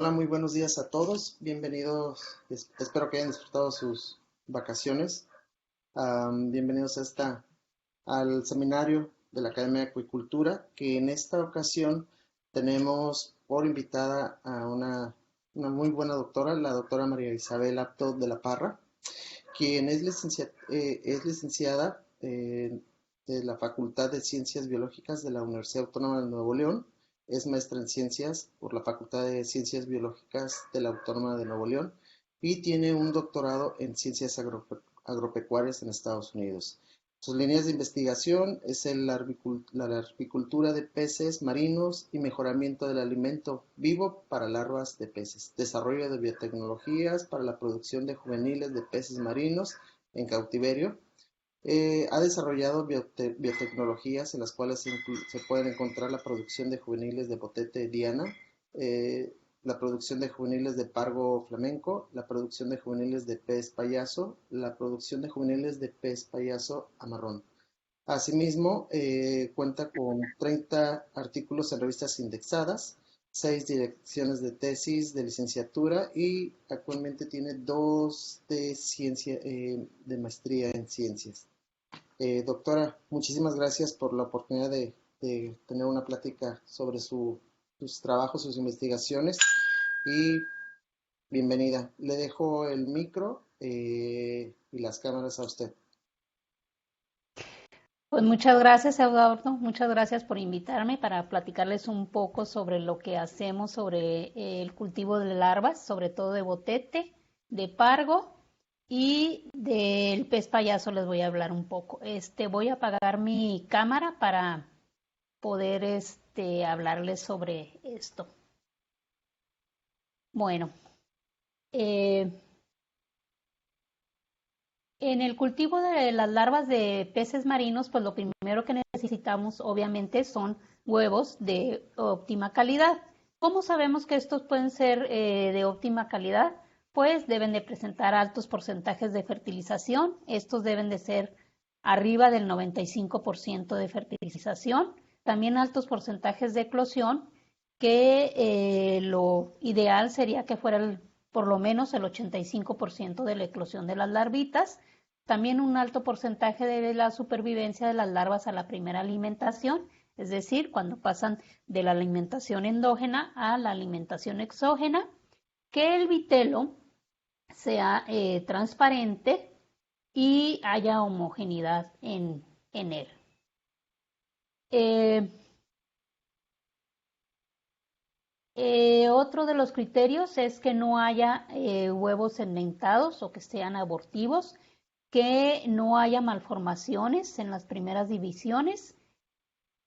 Hola, muy buenos días a todos. Bienvenidos. Espero que hayan disfrutado sus vacaciones. Bienvenidos al seminario de la Academia de Acuicultura, que en esta ocasión tenemos por invitada a una muy buena doctora, la doctora María Isabel Apto de la Parra, quien es licenciada de la Facultad de Ciencias Biológicas de la Universidad Autónoma de Nuevo León. Es maestra en ciencias por la Facultad de Ciencias Biológicas de la Autónoma de Nuevo León y tiene un doctorado en ciencias agropecuarias en Estados Unidos. Sus líneas de investigación es la arbicultura de peces marinos y mejoramiento del alimento vivo para larvas de peces, desarrollo de biotecnologías para la producción de juveniles de peces marinos en cautiverio. Ha desarrollado biotecnologías en las cuales se pueden encontrar la producción de juveniles de botete diana, eh, la producción de juveniles de pargo flamenco, la producción de juveniles de pez payaso, la producción de juveniles de pez payaso amarrón. Asimismo, cuenta con 30 artículos en revistas indexadas, 6 direcciones de tesis de licenciatura y actualmente tiene 2 de maestría en ciencias. Doctora, muchísimas gracias por la oportunidad de tener una plática sobre sus trabajos, sus investigaciones y bienvenida. Le dejo el micro y las cámaras a usted. Pues muchas gracias, Eduardo. Muchas gracias por invitarme para platicarles un poco sobre lo que hacemos sobre el cultivo de larvas, sobre todo de botete, de pargo y del pez payaso les voy a hablar un poco. Voy a apagar mi cámara para poder hablarles sobre esto. Bueno, eh, en el cultivo de las larvas de peces marinos, pues lo primero que necesitamos obviamente son huevos de óptima calidad. ¿Cómo sabemos que estos pueden ser de óptima calidad? Pues deben de presentar altos porcentajes de fertilización. Estos deben de ser arriba del 95% de fertilización. También altos porcentajes de eclosión, que lo ideal sería que fuera por lo menos el 85% de la eclosión de las larvitas. También un alto porcentaje de la supervivencia de las larvas a la primera alimentación, es decir, cuando pasan de la alimentación endógena a la alimentación exógena, que el vitelo sea transparente y haya homogeneidad en él. Eh, Otro de los criterios es que no haya huevos endentados o que sean abortivos, que no haya malformaciones en las primeras divisiones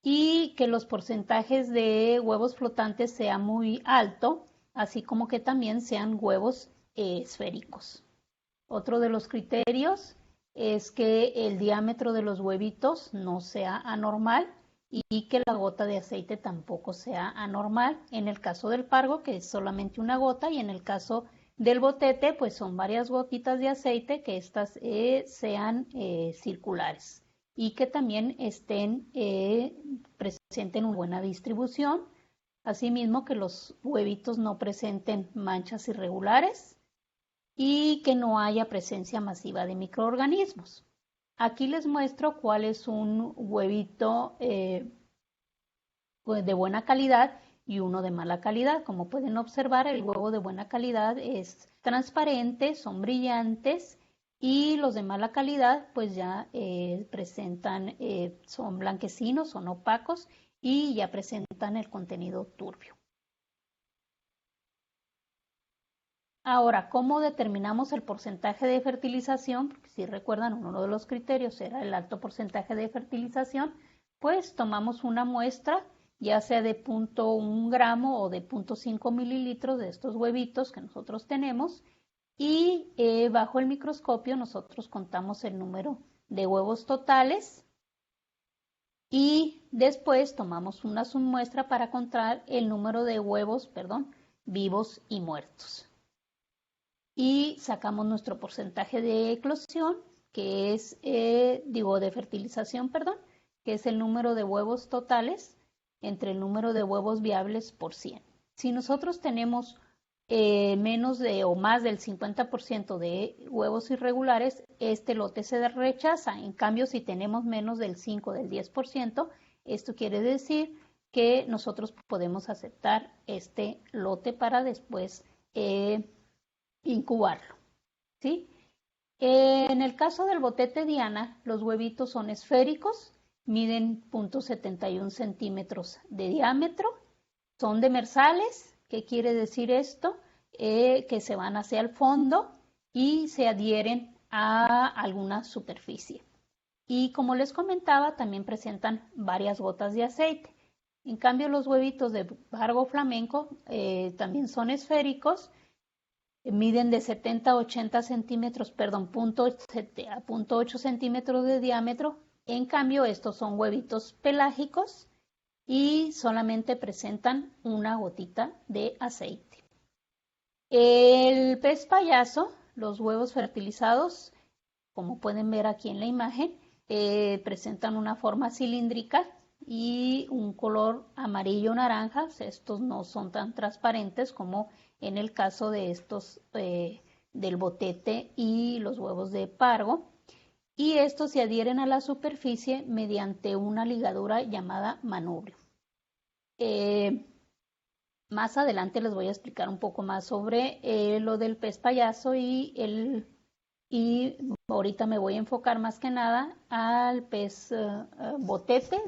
y que los porcentajes de huevos flotantes sean muy alto, así como que también sean huevos esféricos. Otro de los criterios es que el diámetro de los huevitos no sea anormal y que la gota de aceite tampoco sea anormal. En el caso del pargo, que es solamente una gota, y en el caso del botete, pues son varias gotitas de aceite, que estas sean circulares y que también presenten una buena distribución. Asimismo, que los huevitos no presenten manchas irregulares y que no haya presencia masiva de microorganismos. Aquí les muestro cuál es un huevito de buena calidad y uno de mala calidad. Como pueden observar, el huevo de buena calidad es transparente, son brillantes, y los de mala calidad pues ya presentan, son blanquecinos, son opacos y ya presentan el contenido turbio. Ahora, ¿cómo determinamos el porcentaje de fertilización? Porque si recuerdan, uno de los criterios era el alto porcentaje de fertilización. Pues tomamos una muestra, ya sea de 0.1 gramo o de 0.5 mililitros de estos huevitos que nosotros tenemos, y bajo el microscopio nosotros contamos el número de huevos totales y después tomamos una submuestra para contar el número de huevos, vivos y muertos. Y sacamos nuestro porcentaje de eclosión, que es, de fertilización, que es el número de huevos totales entre el número de huevos viables por 100. Si nosotros tenemos menos de o más del 50% de huevos irregulares, este lote se rechaza. En cambio, si tenemos menos del 5, del 10%, esto quiere decir que nosotros podemos aceptar este lote para después incubarlo, ¿sí? En el caso del botete Diana, los huevitos son esféricos, miden 0.71 centímetros de diámetro, son demersales. ¿Qué quiere decir esto? Que se van hacia el fondo y se adhieren a alguna superficie. Y como les comentaba, también presentan varias gotas de aceite. En cambio, los huevitos de pargo flamenco también son esféricos, miden de 70 a 80 centímetros, perdón, 0.8 centímetros de diámetro. En cambio, estos son huevitos pelágicos y solamente presentan una gotita de aceite. El pez payaso, los huevos fertilizados, como pueden ver aquí en la imagen, presentan una forma cilíndrica y un color amarillo-naranja. Estos no son tan transparentes como en el caso de estos del botete y los huevos de pargo. Y estos se adhieren a la superficie mediante una ligadura llamada manubrio. Más adelante les voy a explicar un poco más sobre lo del pez payaso y ahorita me voy a enfocar más que nada al pez botete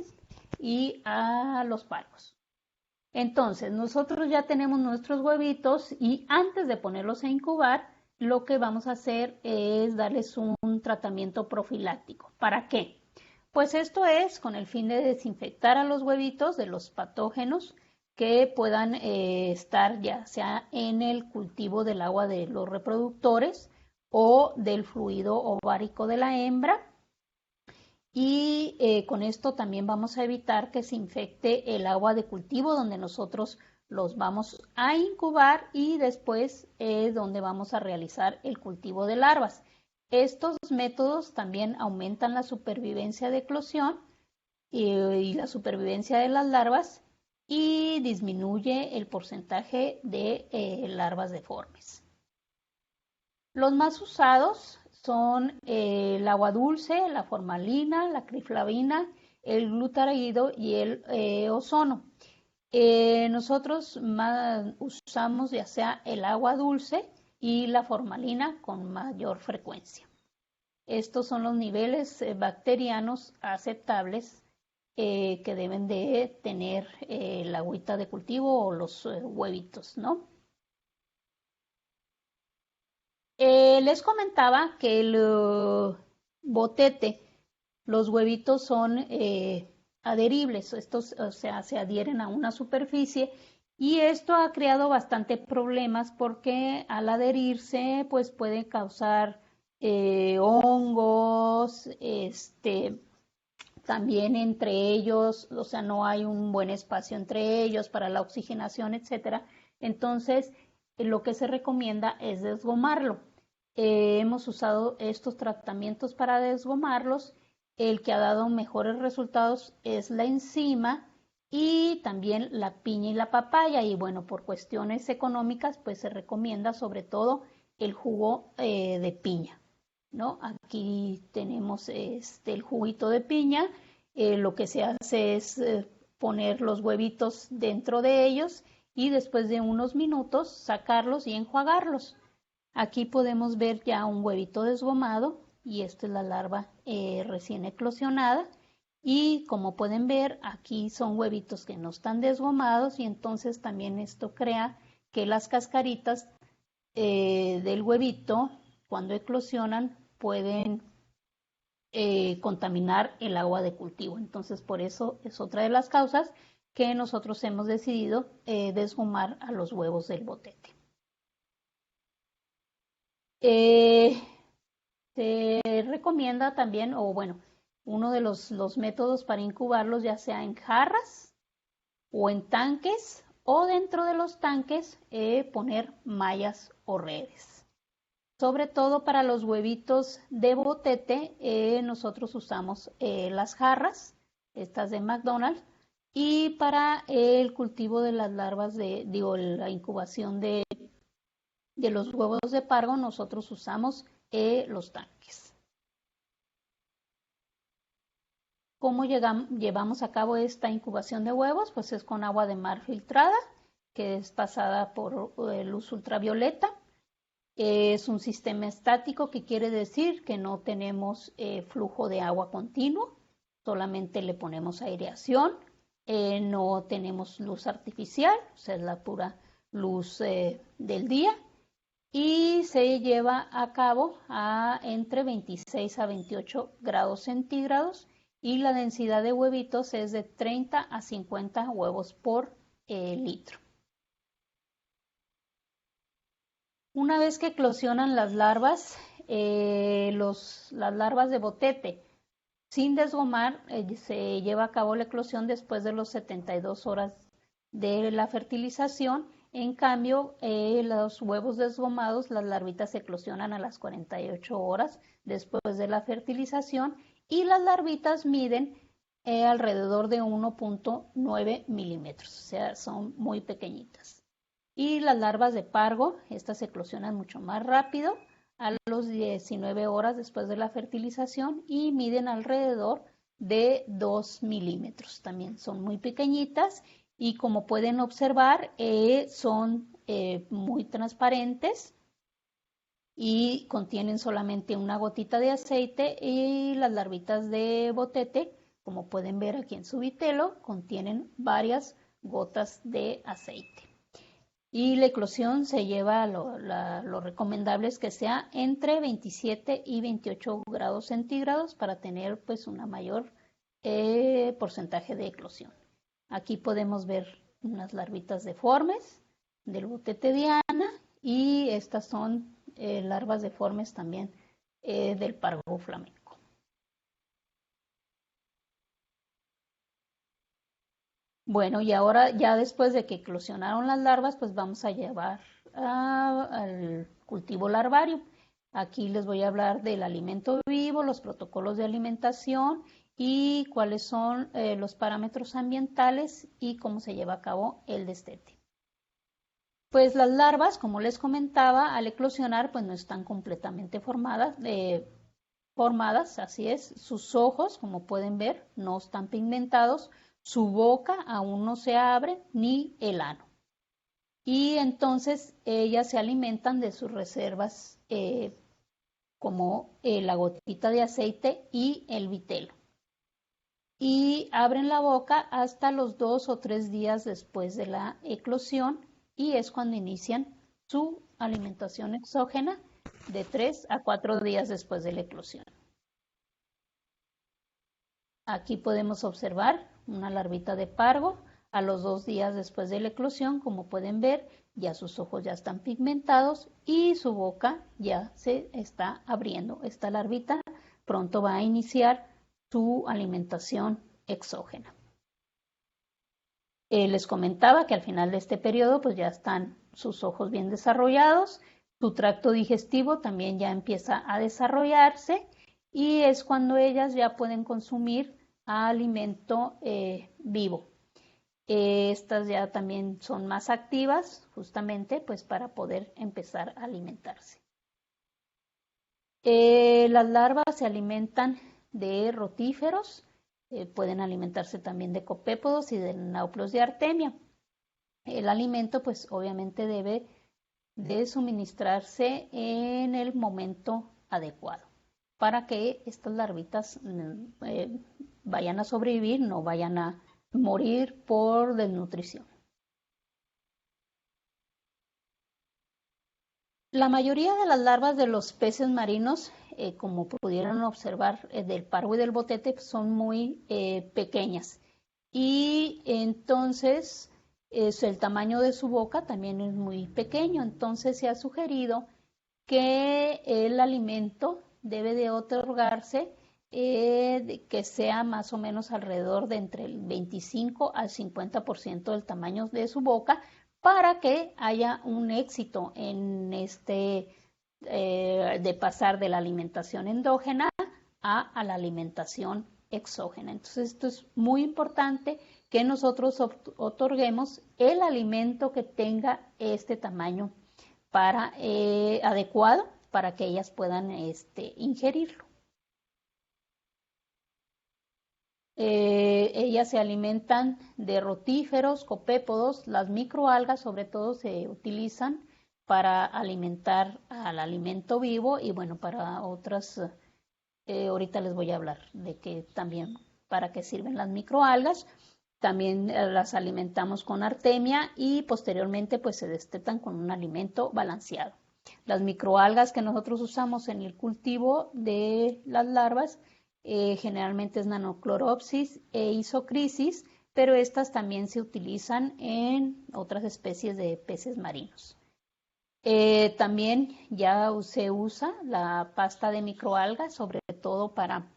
y a los pargos. Entonces, nosotros ya tenemos nuestros huevitos y antes de ponerlos a incubar, lo que vamos a hacer es darles un tratamiento profiláctico. ¿Para qué? Pues esto es con el fin de desinfectar a los huevitos de los patógenos que puedan estar ya sea en el cultivo del agua de los reproductores o del fluido ovárico de la hembra. Y con esto también vamos a evitar que se infecte el agua de cultivo donde nosotros los vamos a incubar y después donde vamos a realizar el cultivo de larvas. Estos métodos también aumentan la supervivencia de eclosión y la supervivencia de las larvas y disminuye el porcentaje de larvas deformes. Los más usados son el agua dulce, la formalina, la criflavina, el glutarido y el ozono. Nosotros usamos ya sea el agua dulce y la formalina con mayor frecuencia. Estos son los niveles bacterianos aceptables que deben de tener la agüita de cultivo o los huevitos, ¿no? Les comentaba que el botete, los huevitos son adheribles, estos, o sea, se adhieren a una superficie y esto ha creado bastante problemas porque al adherirse, pues puede causar hongos, también entre ellos, o sea, no hay un buen espacio entre ellos para la oxigenación, etcétera. Entonces, lo que se recomienda es desgomarlo. Hemos usado estos tratamientos para desgomarlos. El que ha dado mejores resultados es la encima y también la piña y la papaya. Y bueno, por cuestiones económicas, pues se recomienda sobre todo el jugo de piña, ¿no? Aquí tenemos el juguito de piña. Lo que se hace es poner los huevitos dentro de ellos y después de unos minutos sacarlos y enjuagarlos. Aquí podemos ver ya un huevito desgomado y esta es la larva recién eclosionada. Y como pueden ver, aquí son huevitos que no están desgomados y entonces también esto crea que las cascaritas del huevito, cuando eclosionan, pueden contaminar el agua de cultivo. Entonces, por eso es otra de las causas que nosotros hemos decidido desgomar a los huevos del botete. Se recomienda también, o bueno, uno de los métodos para incubarlos, ya sea en jarras o en tanques, o dentro de los tanques poner mallas o redes. Sobre todo para los huevitos de botete, nosotros usamos las jarras, estas de McDonald's, y para el cultivo de las larvas la incubación de de los huevos de pargo nosotros usamos los tanques. ¿Cómo llevamos a cabo esta incubación de huevos? Pues es con agua de mar filtrada, que es pasada por luz ultravioleta. Es un sistema estático, que quiere decir que no tenemos flujo de agua continuo, solamente le ponemos aireación, no tenemos luz artificial, o sea, es la pura luz del día, y se lleva a cabo entre 26 a 28 grados centígrados, y la densidad de huevitos es de 30 a 50 huevos por litro. Una vez que eclosionan las larvas, las larvas de botete, sin desgomar, se lleva a cabo la eclosión después de las 72 horas de la fertilización. En cambio, los huevos desgomados, las larvitas se eclosionan a las 48 horas después de la fertilización, y las larvitas miden alrededor de 1.9 milímetros, o sea, son muy pequeñitas. Y las larvas de pargo, estas eclosionan mucho más rápido, a los 19 horas después de la fertilización, y miden alrededor de 2 milímetros. También son muy pequeñitas, y como pueden observar, son muy transparentes y contienen solamente una gotita de aceite, y las larvitas de botete, como pueden ver aquí en su vitelo, contienen varias gotas de aceite. Y la eclosión se lleva, lo recomendable es que sea entre 27 y 28 grados centígrados para tener pues una mayor porcentaje de eclosión. Aquí podemos ver unas larvitas deformes del botete diana, y estas son larvas deformes también del pargo flamenco. Bueno, y ahora ya después de que eclosionaron las larvas, pues vamos a llevar al cultivo larvario. Aquí les voy a hablar del alimento vivo, los protocolos de alimentación y cuáles son los parámetros ambientales y cómo se lleva a cabo el destete. Pues las larvas, como les comentaba, al eclosionar pues no están completamente formadas, así es. Sus ojos, como pueden ver, no están pigmentados, su boca aún no se abre, ni el ano. Y entonces ellas se alimentan de sus reservas como la gotita de aceite y el vitelo. Y abren la boca hasta los 2 o 3 días después de la eclosión, y es cuando inician su alimentación exógena de 3 a 4 días después de la eclosión. Aquí podemos observar una larvita de pargo a los 2 días después de la eclosión. Como pueden ver, ya sus ojos ya están pigmentados y su boca ya se está abriendo. Esta larvita pronto va a iniciar su alimentación exógena. Les comentaba que al final de este periodo pues ya están sus ojos bien desarrollados, su tracto digestivo también ya empieza a desarrollarse, y es cuando ellas ya pueden consumir alimento vivo. Estas ya también son más activas, justamente pues para poder empezar a alimentarse. Las larvas se alimentan de rotíferos, pueden alimentarse también de copépodos y de náuplios de artemia. El alimento pues obviamente debe de suministrarse en el momento adecuado para que estas larvitas vayan a sobrevivir, no vayan a morir por desnutrición. La mayoría de las larvas de los peces marinos, como pudieron observar del pargo y del botete, son muy pequeñas, y entonces el tamaño de su boca también es muy pequeño. Entonces se ha sugerido que el alimento debe de otorgarse que sea más o menos alrededor de entre el 25 al 50% del tamaño de su boca, para que haya un éxito en de pasar de la alimentación endógena a la alimentación exógena. Entonces esto es muy importante, que nosotros otorguemos el alimento que tenga este tamaño adecuado para que ellas puedan ingerirlo. Ellas se alimentan de rotíferos, copépodos. Las microalgas sobre todo se utilizan para alimentar al alimento vivo y bueno, para otras, ahorita les voy a hablar de que también para qué sirven las microalgas. También las alimentamos con artemia y posteriormente pues se destetan con un alimento balanceado. Las microalgas que nosotros usamos en el cultivo de las larvas generalmente es Nanocloropsis e Isocrisis, pero estas también se utilizan en otras especies de peces marinos. También ya se usa la pasta de microalgas, sobre todo para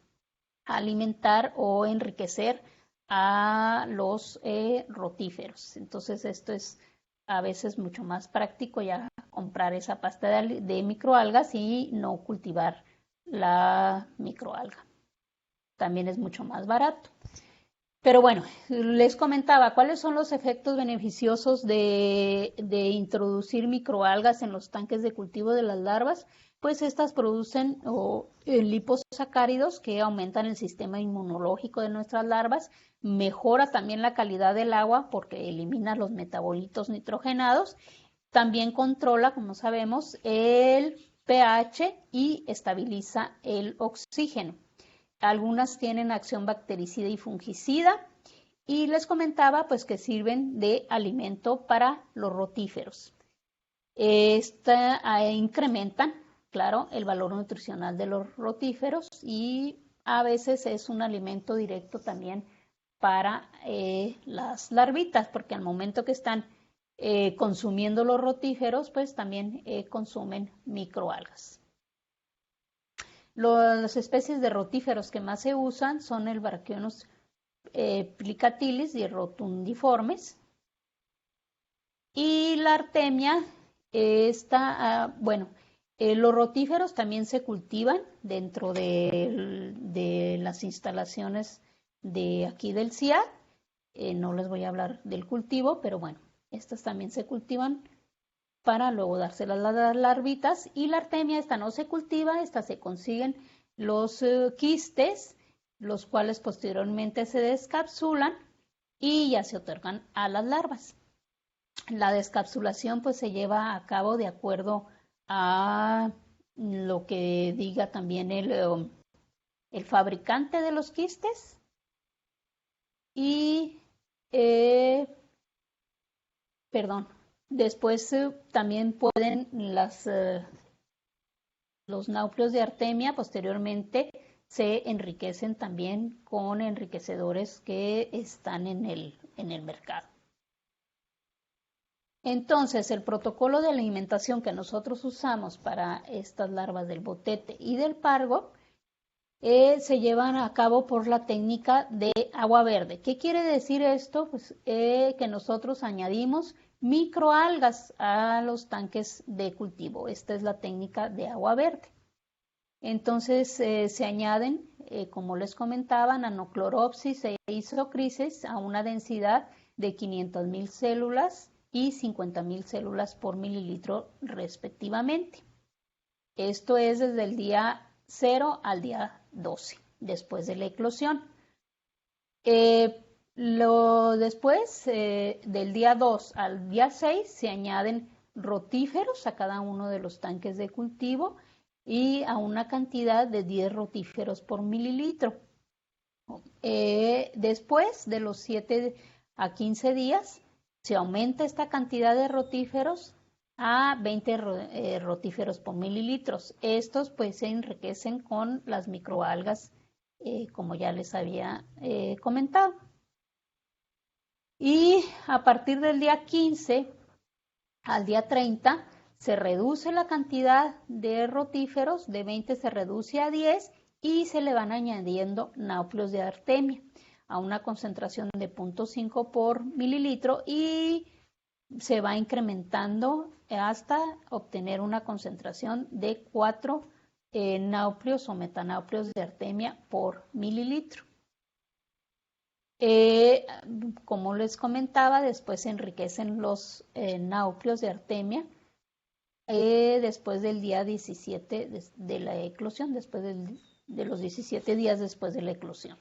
alimentar o enriquecer a los rotíferos. Entonces esto es a veces mucho más práctico ya comprar esa pasta de microalgas y no cultivar la microalga. También es mucho más barato. Pero bueno, les comentaba cuáles son los efectos beneficiosos de introducir microalgas en los tanques de cultivo de las larvas. Pues estas producen liposacáridos que aumentan el sistema inmunológico de nuestras larvas, mejora también la calidad del agua porque elimina los metabolitos nitrogenados, también controla, como sabemos, el pH y estabiliza el oxígeno. Algunas tienen acción bactericida y fungicida y les comentaba pues que sirven de alimento para los rotíferos. Incrementan, claro, el valor nutricional de los rotíferos y a veces es un alimento directo también para las larvitas, porque al momento que están consumiendo los rotíferos, pues también consumen microalgas. Las especies de rotíferos que más se usan son el Brachionos plicatilis y rotundiformes. Y la artemia los rotíferos también se cultivan dentro de las instalaciones de aquí del CIAD. No les voy a hablar del cultivo, pero bueno, estas también se cultivan para luego dárselas a las larvitas. Y la artemia, esta no se cultiva, esta se consiguen los quistes, los cuales posteriormente se descapsulan y ya se otorgan a las larvas. La descapsulación pues se lleva a cabo de acuerdo a lo que diga también el fabricante de los quistes y después también pueden los náuplios de artemia posteriormente se enriquecen también con enriquecedores que están en el mercado. Entonces, el protocolo de alimentación que nosotros usamos para estas larvas del botete y del pargo se llevan a cabo por la técnica de agua verde. ¿Qué quiere decir esto? Pues que nosotros añadimos microalgas a los tanques de cultivo. Esta es la técnica de agua verde. Entonces se añaden, como les comentaba, Nanocloropsis e Isocrisis a una densidad de 500,000 células y 50,000 células por mililitro respectivamente. Esto es desde el día 0 al día 12, después de la eclosión. Después, del día 2 al día 6, se añaden rotíferos a cada uno de los tanques de cultivo y a una cantidad de 10 rotíferos por mililitro. Después de los 7 a 15 días, se aumenta esta cantidad de rotíferos a 20 rotíferos por mililitros. Estos pues se enriquecen con las microalgas, como ya les había comentado. Y a partir del día 15 al día 30 se reduce la cantidad de rotíferos, de 20 se reduce a 10 y se le van añadiendo náuplios de artemia a una concentración de 0.5 por mililitro y se va incrementando hasta obtener una concentración de 4 náuplios o metanáuplios de artemia por mililitro. Como les comentaba, después se enriquecen los náuplios de artemia después del día 17 de la eclosión, de los 17 días después de la eclosión.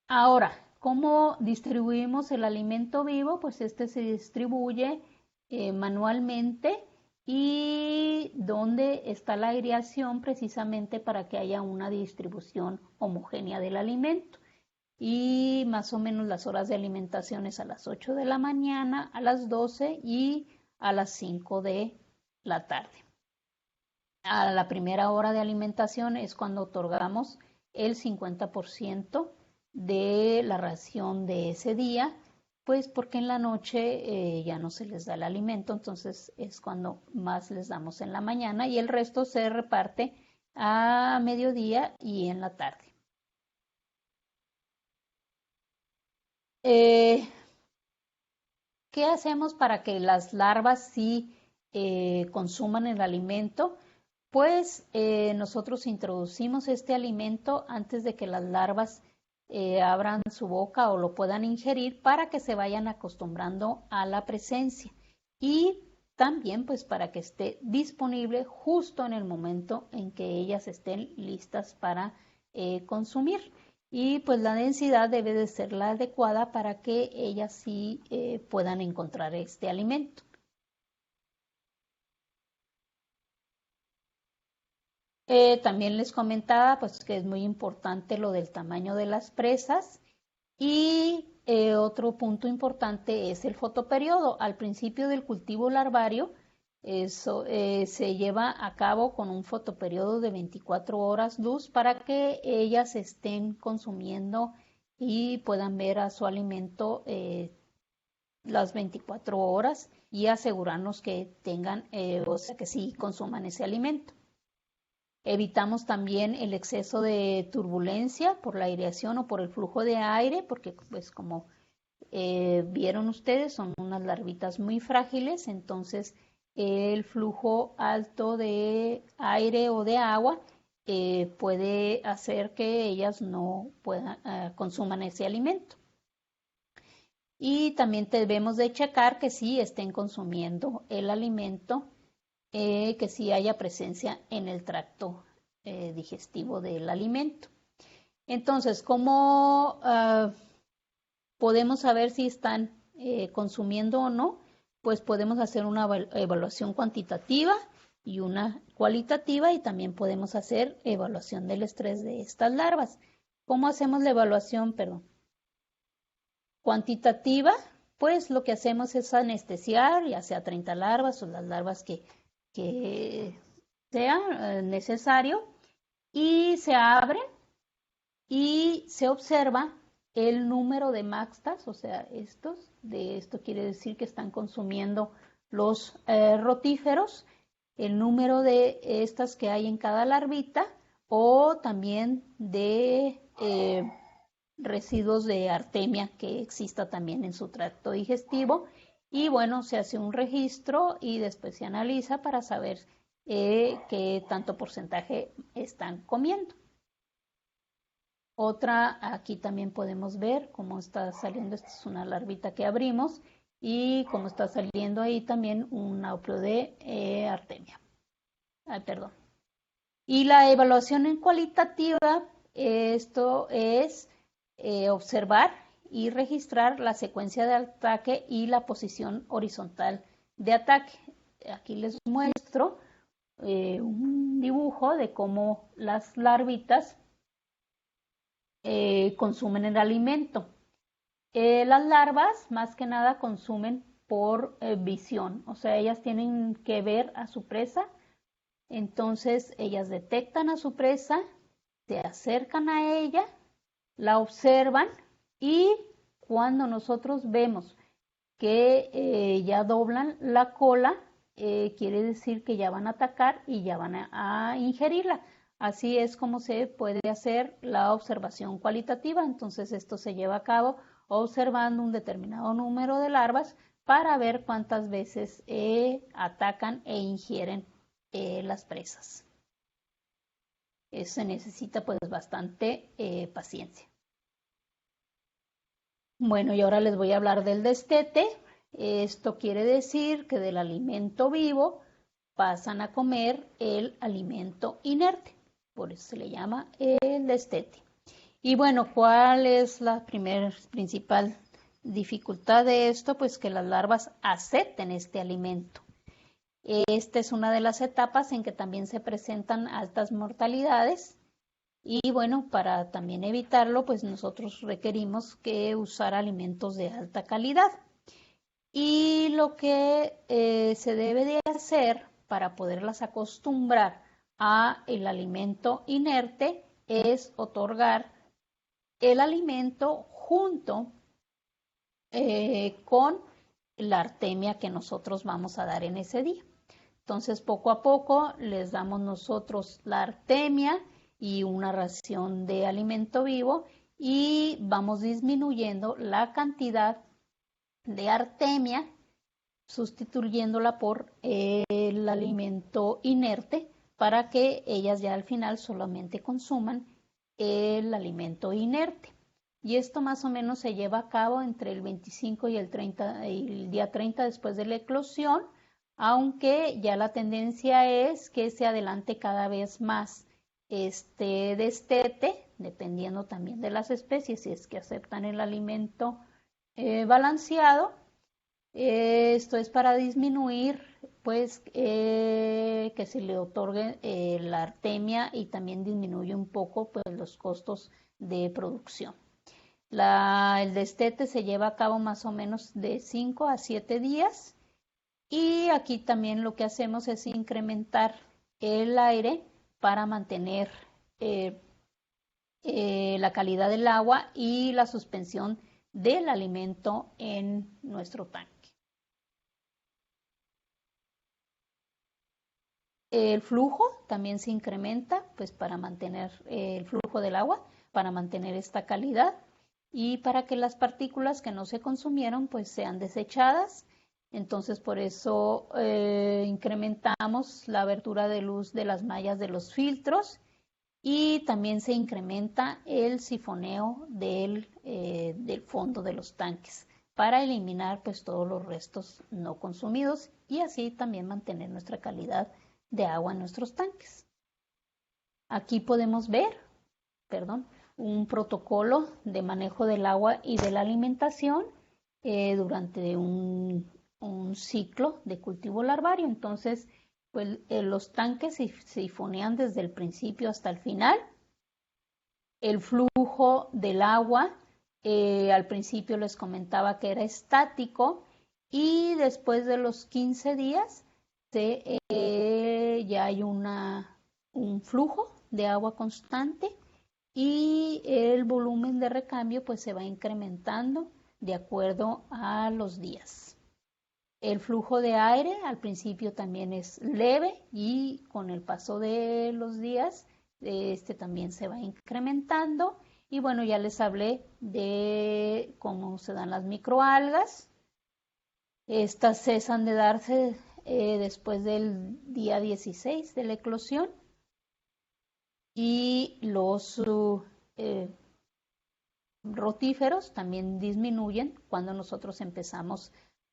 Ahora, ¿cómo distribuimos el alimento vivo? Pues este se distribuye manualmente, y donde está la aireación precisamente para que haya una distribución homogénea del alimento. Y más o menos las horas de alimentación es a las 8 de la mañana, a las 12 y a las 5 de la tarde. A la primera hora de alimentación es cuando otorgamos el 50% de la ración de ese día, pues porque en la noche ya no se les da el alimento, entonces es cuando más les damos en la mañana, y el resto se reparte a mediodía y en la tarde. ¿Qué hacemos para que las larvas sí consuman el alimento? Pues nosotros introducimos este alimento antes de que las larvas abran su boca o lo puedan ingerir, para que se vayan acostumbrando a la presencia, y también pues para que esté disponible justo en el momento en que ellas estén listas para consumir. Y pues la densidad debe de ser la adecuada para que ellas sí puedan encontrar este alimento. También les comentaba pues que es muy importante lo del tamaño de las presas, y otro punto importante es el fotoperiodo. Al principio del cultivo larvario se lleva a cabo con un fotoperiodo de 24 horas luz, para que ellas estén consumiendo y puedan ver a su alimento las 24 horas, y asegurarnos que tengan, o sea, que sí consuman ese alimento. Evitamos también el exceso de turbulencia por la aireación o por el flujo de aire, porque pues como vieron ustedes, son unas larvitas muy frágiles, entonces el flujo alto de aire o de agua puede hacer que ellas no puedan consuman ese alimento. Y también debemos de checar que sí estén consumiendo el alimento, que sí haya presencia en el tracto digestivo del alimento. Entonces, ¿cómo podemos saber si están consumiendo o no? Pues podemos hacer una evaluación cuantitativa y una cualitativa, y también podemos hacer evaluación del estrés de estas larvas. ¿Cómo hacemos la evaluación, cuantitativa? Pues lo que hacemos es anestesiar, ya sea 30 larvas o las larvas que sea necesario, y se abre y se observa el número de maxtas, o sea, esto quiere decir que están consumiendo los rotíferos, el número de estas que hay en cada larvita, o también de residuos de artemia que exista también en su tracto digestivo. Y bueno, se hace un registro y después se analiza para saber qué tanto porcentaje están comiendo. Otra, aquí también podemos ver cómo está saliendo, esta es una larvita que abrimos, y cómo está saliendo ahí también un nauplio de artemia. Perdón. Y la evaluación en cualitativa, esto es observar y registrar la secuencia de ataque y la posición horizontal de ataque. Aquí les muestro un dibujo de cómo las larvitas consumen el alimento. Las larvas más que nada consumen por visión, o sea, ellas tienen que ver a su presa, entonces ellas detectan a su presa, se acercan a ella, la observan, y cuando nosotros vemos que ya doblan la cola, quiere decir que ya van a atacar y ya van a ingerirla. Así es como se puede hacer la observación cualitativa. Entonces esto se lleva a cabo observando un determinado número de larvas para ver cuántas veces atacan e ingieren las presas. Se necesita pues bastante paciencia. Bueno, y ahora les voy a hablar del destete. Esto quiere decir que del alimento vivo pasan a comer el alimento inerte, por eso se le llama el destete. Y bueno, ¿cuál es la principal dificultad de esto? Pues que las larvas acepten este alimento. Esta es una de las etapas en que también se presentan altas mortalidades y bueno, para también evitarlo, pues nosotros requerimos que usar alimentos de alta calidad. Y lo que se debe de hacer para poderlas acostumbrar a el alimento inerte es otorgar el alimento junto con la artemia que nosotros vamos a dar en ese día. Entonces, poco a poco les damos nosotros la artemia y una ración de alimento vivo y vamos disminuyendo la cantidad de artemia, sustituyéndola por el alimento inerte para que ellas ya al final solamente consuman el alimento inerte. Y esto más o menos se lleva a cabo entre el 25 y el día 30 después de la eclosión, aunque ya la tendencia es que se adelante cada vez más este destete, dependiendo también de las especies, si es que aceptan el alimento balanceado. Esto es para disminuir pues que se le otorgue la artemia y también disminuye un poco pues los costos de producción. El destete se lleva a cabo más o menos de 5 a 7 días y aquí también lo que hacemos es incrementar el aire para mantener la calidad del agua y la suspensión del alimento en nuestro tanque. El flujo también se incrementa pues para mantener el flujo del agua, para mantener esta calidad y para que las partículas que no se consumieron pues sean desechadas. Entonces por eso incrementamos la abertura de luz de las mallas de los filtros y también se incrementa el sifoneo del fondo de los tanques para eliminar pues todos los restos no consumidos y así también mantener nuestra calidad de agua en nuestros tanques. Aquí podemos ver, un protocolo de manejo del agua y de la alimentación durante un ciclo de cultivo larvario. Entonces, pues los tanques se sifonean desde el principio hasta el final. El flujo del agua, al principio les comentaba que era estático y después de los 15 días ya hay un flujo de agua constante y el volumen de recambio pues se va incrementando de acuerdo a los días. El flujo de aire al principio también es leve y con el paso de los días este también se va incrementando y bueno, ya les hablé de cómo se dan las microalgas. Estas cesan de darse después del día 16 de la eclosión y los rotíferos también disminuyen cuando nosotros empezamos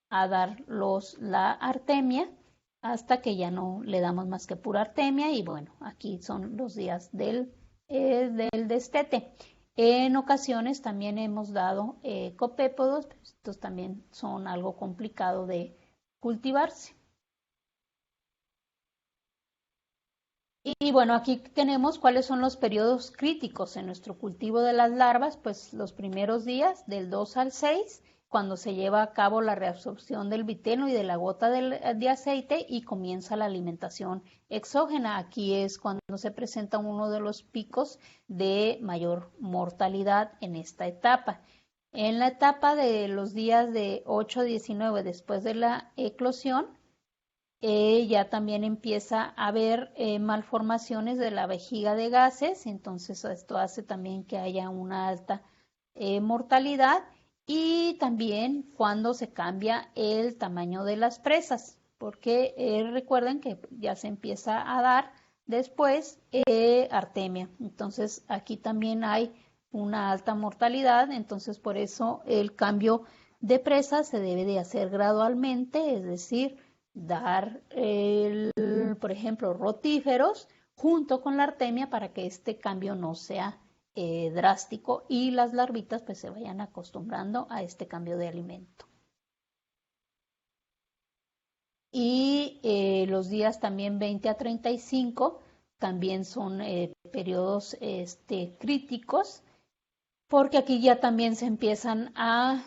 a dar la artemia hasta que ya no le damos más que pura artemia y bueno, aquí son los días del destete. En ocasiones también hemos dado copépodos, estos también son algo complicado de cultivarse. Y bueno, aquí tenemos cuáles son los periodos críticos en nuestro cultivo de las larvas, pues los primeros días del 2 al 6, cuando se lleva a cabo la reabsorción del vitelo y de la gota de aceite y comienza la alimentación exógena. Aquí es cuando se presenta uno de los picos de mayor mortalidad en esta etapa. En la etapa de los días de 8 a 19 después de la eclosión, ya también empieza a haber malformaciones de la vejiga de gases, entonces esto hace también que haya una alta mortalidad y también cuando se cambia el tamaño de las presas, porque recuerden que ya se empieza a dar después artemia, entonces aquí también hay una alta mortalidad, entonces por eso el cambio de presa se debe de hacer gradualmente, es decir, dar, por ejemplo, rotíferos junto con la artemia para que este cambio no sea drástico y las larvitas pues se vayan acostumbrando a este cambio de alimento. Y los días también 20 a 35 también son periodos críticos, porque aquí ya también se empiezan a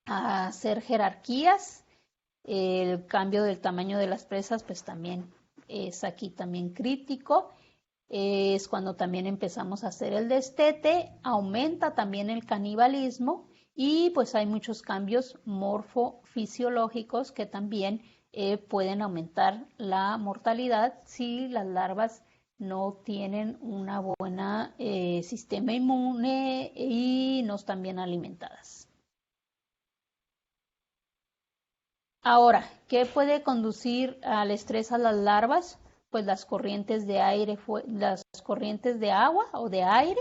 hacer jerarquías. El cambio del tamaño de las presas pues también es aquí también crítico. Es cuando también empezamos a hacer el destete, aumenta también el canibalismo y pues hay muchos cambios morfofisiológicos que también pueden aumentar la mortalidad si las larvas no tienen una buena sistema inmune y no están bien alimentadas. Ahora, ¿qué puede conducir al estrés a las larvas? Pues las corrientes de aire, las corrientes de agua o de aire,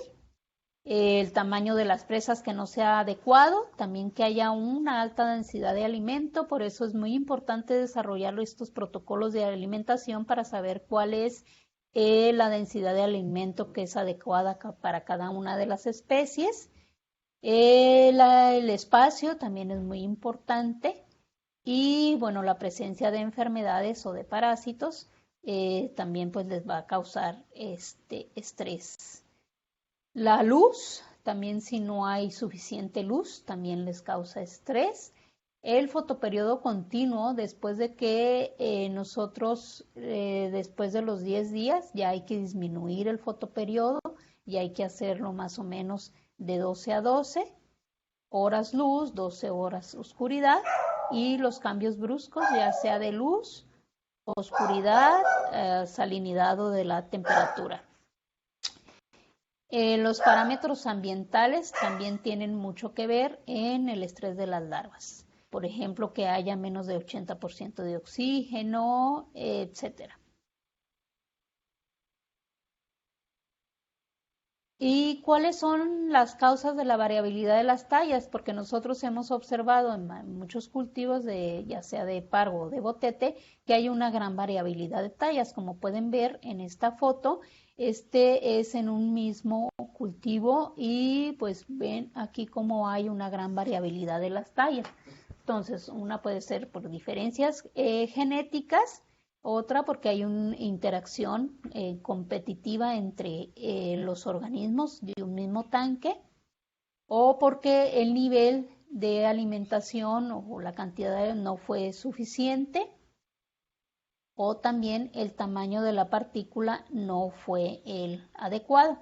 el tamaño de las presas que no sea adecuado, también que haya una alta densidad de alimento, por eso es muy importante desarrollar estos protocolos de alimentación para saber cuál es la densidad de alimento que es adecuada para cada una de las especies. El espacio también es muy importante y bueno, la presencia de enfermedades o de parásitos también pues les va a causar estrés. La luz, también si no hay suficiente luz, también les causa estrés. El fotoperiodo continuo, después de que nosotros, después de los 10 días, ya hay que disminuir el fotoperiodo y hay que hacerlo más o menos de 12 a 12 horas luz, 12 horas oscuridad y los cambios bruscos, ya sea de luz, oscuridad, salinidad o de la temperatura. Los parámetros ambientales también tienen mucho que ver en el estrés de las larvas. Por ejemplo, que haya menos de 80% de oxígeno, etcétera. ¿Y cuáles son las causas de la variabilidad de las tallas? Porque nosotros hemos observado en muchos cultivos, ya sea de pargo o de botete, que hay una gran variabilidad de tallas. Como pueden ver en esta foto, este es en un mismo cultivo y pues ven aquí cómo hay una gran variabilidad de las tallas. Entonces, una puede ser por diferencias genéticas, otra porque hay una interacción competitiva entre los organismos de un mismo tanque, o porque el nivel de alimentación o la cantidad no fue suficiente, o también el tamaño de la partícula no fue el adecuado.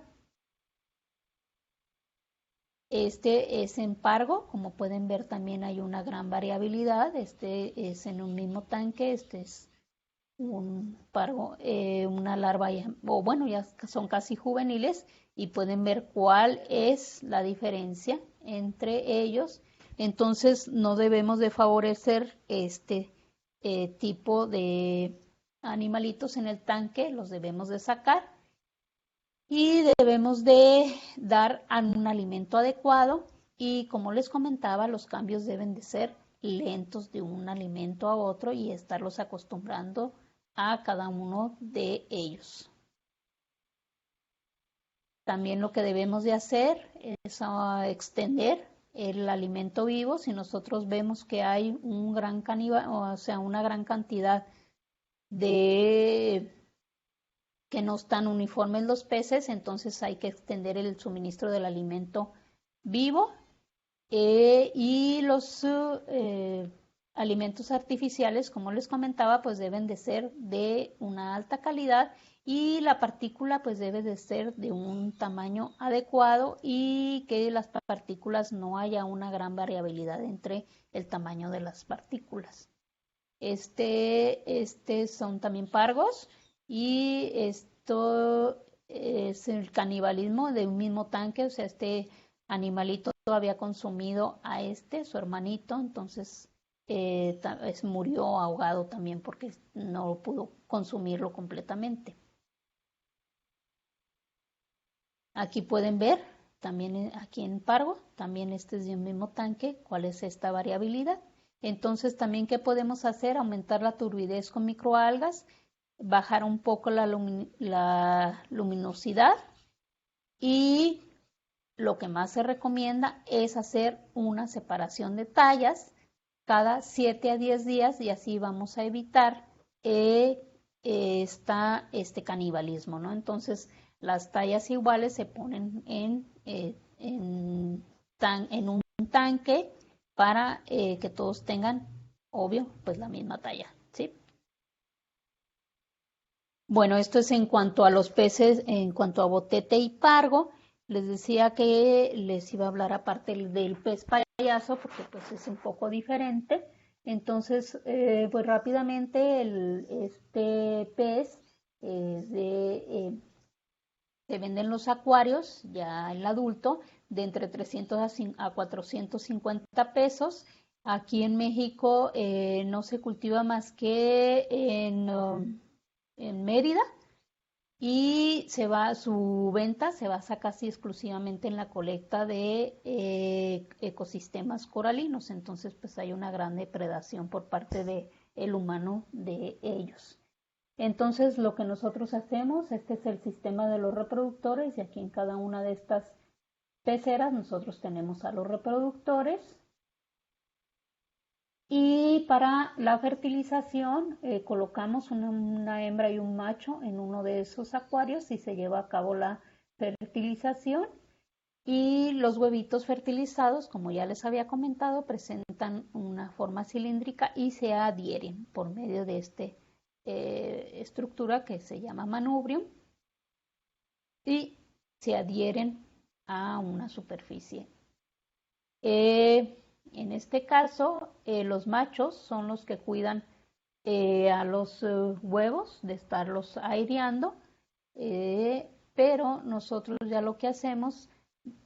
Este es en pargo, como pueden ver también hay una gran variabilidad, este es en un mismo tanque, este es un pargo, una larva, o bueno, ya son casi juveniles y pueden ver cuál es la diferencia entre ellos. Entonces no debemos de favorecer este tipo de animalitos en el tanque, los debemos de sacar y debemos de dar un alimento adecuado y como les comentaba, los cambios deben de ser lentos de un alimento a otro y estarlos acostumbrando a cada uno de ellos. También lo que debemos de hacer es extender el alimento vivo. Si nosotros vemos que hay un gran o sea, una gran cantidad de que no están uniformes los peces, entonces hay que extender el suministro del alimento vivo y los alimentos artificiales, como les comentaba, pues deben de ser de una alta calidad y la partícula pues debe de ser de un tamaño adecuado y que las partículas no haya una gran variabilidad entre el tamaño de las partículas. Son también pargos y esto es el canibalismo de un mismo tanque, o sea, este animalito había consumido a su hermanito, entonces murió ahogado también porque no pudo consumirlo completamente. Aquí pueden ver, también aquí en pargo, también este es de un mismo tanque, cuál es esta variabilidad. Entonces, también, ¿qué podemos hacer? Aumentar la turbidez con microalgas, bajar un poco la luminosidad, y lo que más se recomienda es hacer una separación de tallas cada 7 a 10 días, y así vamos a evitar este canibalismo, ¿no? Entonces, las tallas iguales se ponen en un tanque para que todos tengan, obvio, pues la misma talla, ¿sí? Bueno, esto es en cuanto a los peces, en cuanto a botete y pargo. Les decía que les iba a hablar aparte del pez payaso, porque pues es un poco diferente. Entonces, pues rápidamente este pez se vende en los acuarios, ya el adulto, de entre 300 a 450 pesos. Aquí en México no se cultiva más que en Mérida, y su venta se basa casi exclusivamente en la colecta de ecosistemas coralinos. Entonces, pues hay una gran depredación por parte del humano de ellos. Entonces, lo que nosotros hacemos, este es el sistema de los reproductores, y aquí en cada una de estas peceras nosotros tenemos a los reproductores. Y para la fertilización colocamos una hembra y un macho en uno de esos acuarios y se lleva a cabo la fertilización. Y los huevitos fertilizados, como ya les había comentado, presentan una forma cilíndrica y se adhieren por medio de esta estructura que se llama manubrium, y se adhieren a una superficie. En este caso, los machos son los que cuidan a los huevos de estarlos aireando, pero nosotros ya lo que hacemos,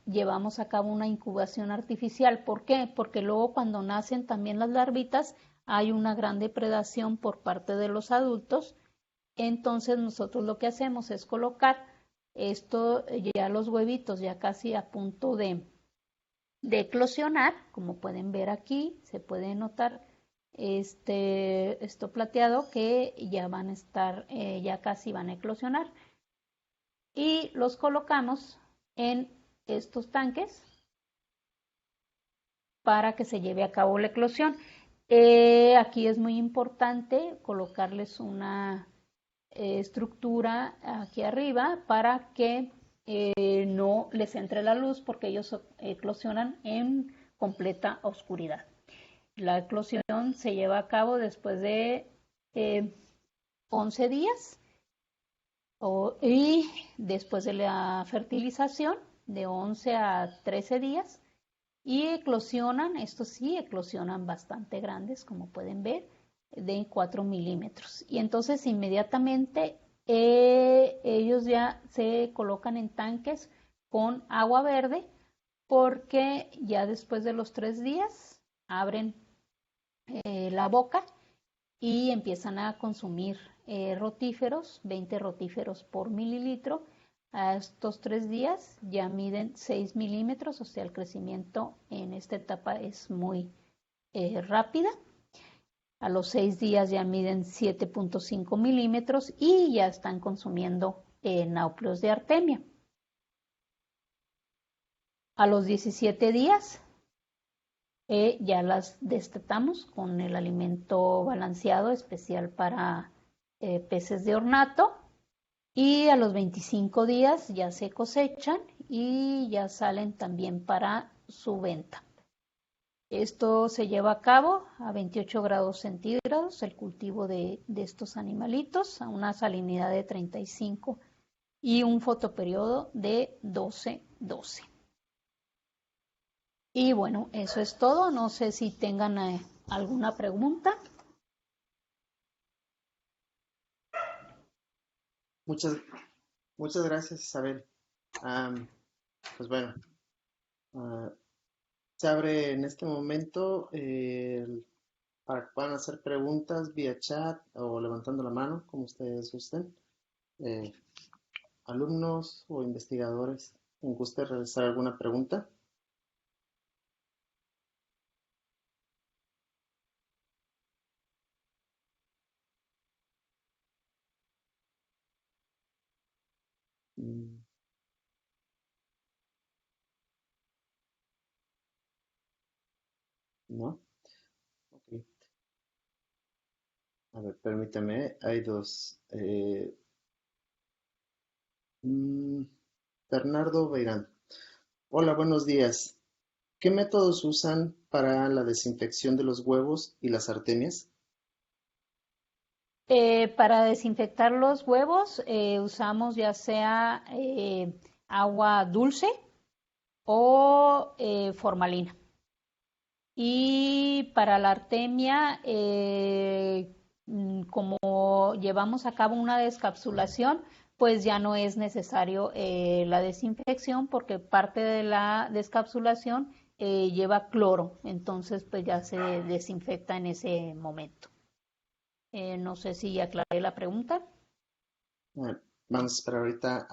llevamos a cabo una incubación artificial. ¿Por qué? Porque luego, cuando nacen también las larvitas, hay una gran depredación por parte de los adultos. Entonces, nosotros lo que hacemos es colocar ya los huevitos ya casi a punto de eclosionar. Como pueden ver aquí, se puede notar esto plateado, que ya van a estar, ya casi van a eclosionar, y los colocamos en estos tanques para que se lleve a cabo la eclosión. Aquí es muy importante colocarles una estructura aquí arriba para que no les entre la luz, porque ellos eclosionan en completa oscuridad. La eclosión se lleva a cabo después de 11 días y después de la fertilización, de 11 a 13 días, y eclosionan, estos sí eclosionan bastante grandes, como pueden ver, de 4 milímetros. Y entonces inmediatamente ellos ya se colocan en tanques con agua verde, porque ya después de los 3 días abren la boca y empiezan a consumir rotíferos, 20 rotíferos por mililitro. A estos 3 días ya miden 6 milímetros, o sea, el crecimiento en esta etapa es muy rápida. A los 6 días ya miden 7.5 milímetros y ya están consumiendo náuplios de artemia. A los 17 días ya las destetamos con el alimento balanceado especial para peces de ornato, y a los 25 días ya se cosechan y ya salen también para su venta. Esto se lleva a cabo a 28 grados centígrados, el cultivo de estos animalitos, a una salinidad de 35 y un fotoperiodo de 12. Y bueno, eso es todo. No sé si tengan alguna pregunta. Muchas, muchas gracias, Isabel. Pues bueno, se abre en este momento para que puedan hacer preguntas vía chat o levantando la mano, como ustedes gusten. Alumnos o investigadores, ¿les gusta realizar alguna pregunta? Mm, ¿No? Ok. A ver, permítame. Hay dos. Mm, Bernardo Beirán. Hola, buenos días. ¿Qué métodos usan para la desinfección de los huevos y las artemias? Para desinfectar los huevos usamos ya sea agua dulce o formalina. Y para la artemia, como llevamos a cabo una descapsulación, pues ya no es necesario la desinfección porque parte de la descapsulación lleva cloro, entonces pues ya se desinfecta en ese momento. No sé si aclaré la pregunta. Ah, Vamos a esperar ahorita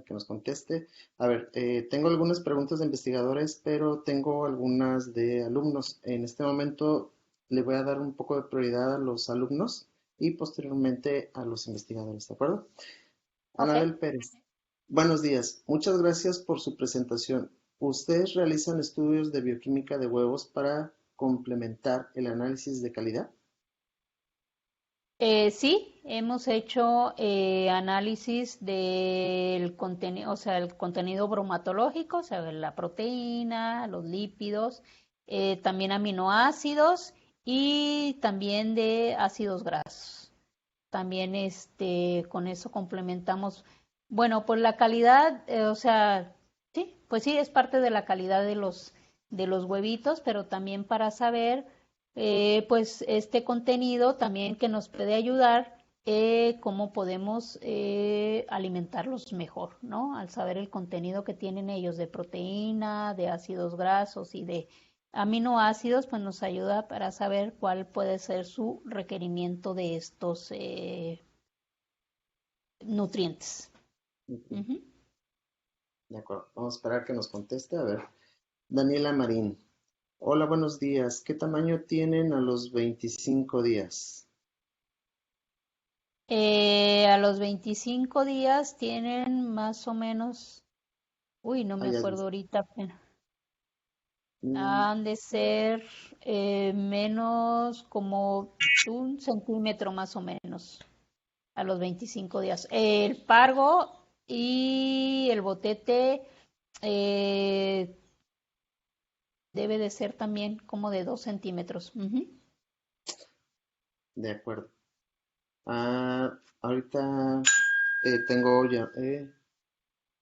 que nos conteste. A ver, tengo algunas preguntas de investigadores, pero tengo algunas de alumnos. En este momento le voy a dar un poco de prioridad a los alumnos y posteriormente a los investigadores, ¿de acuerdo? Ok. Anabel Pérez. Buenos días. Muchas gracias por su presentación. ¿Ustedes realizan estudios de bioquímica de huevos para complementar el análisis de calidad? Sí, hemos hecho análisis del contenido, o sea, el contenido bromatológico, o sea, la proteína, los lípidos, también aminoácidos y también de ácidos grasos. También con eso complementamos, bueno, pues la calidad, o sea, sí, pues sí, es parte de la calidad de los huevitos, pero también para saber, pues este contenido también que nos puede ayudar cómo podemos alimentarlos mejor, ¿no? Al saber el contenido que tienen ellos de proteína, de ácidos grasos y de aminoácidos, pues nos ayuda para saber cuál puede ser su requerimiento de estos nutrientes. Ok, Ujú. de acuerdo. Vamos a esperar que nos conteste. A ver. Daniela Marín. Hola, buenos días. ¿Qué tamaño tienen a los 25 días? A los 25 días tienen más o menos, uy, no Ah, me ya acuerdo es. ahorita, pero Mm, han de ser menos como 1 centímetro más o menos a los 25 días. El pargo y el botete eh, debe de ser también como de 2 centímetros. Ujú. de acuerdo. Ahorita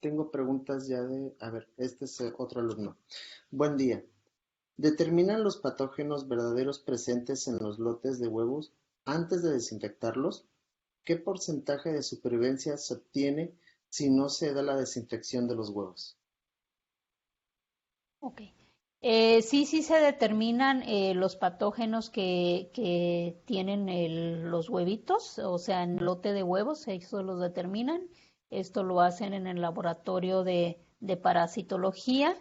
tengo preguntas ya de, a ver, este es otro alumno. Buen día. ¿Determinan los patógenos verdaderos presentes en los lotes de huevos antes de desinfectarlos? ¿Qué porcentaje de supervivencia se obtiene si no se da la desinfección de los huevos? Ok. Sí, sí se determinan los patógenos que tienen los huevitos, o sea, en el lote de huevos, eso los determinan. Esto lo hacen en el laboratorio de parasitología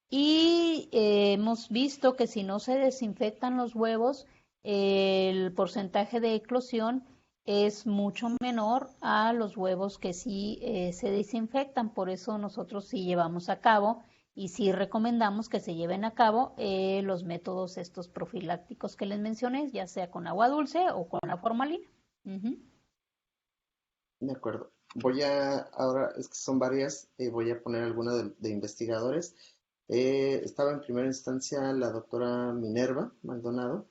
y hemos visto que si no se desinfectan los huevos, el porcentaje de eclosión es mucho menor a los huevos que sí se desinfectan. Por eso nosotros sí llevamos a cabo y sí recomendamos que se lleven a cabo los métodos estos profilácticos que les mencioné, ya sea con agua dulce o con la formalina. Ujú. De acuerdo. Ahora es que son varias, voy a poner alguna de investigadores. Estaba en primera instancia la doctora Minerva Maldonado.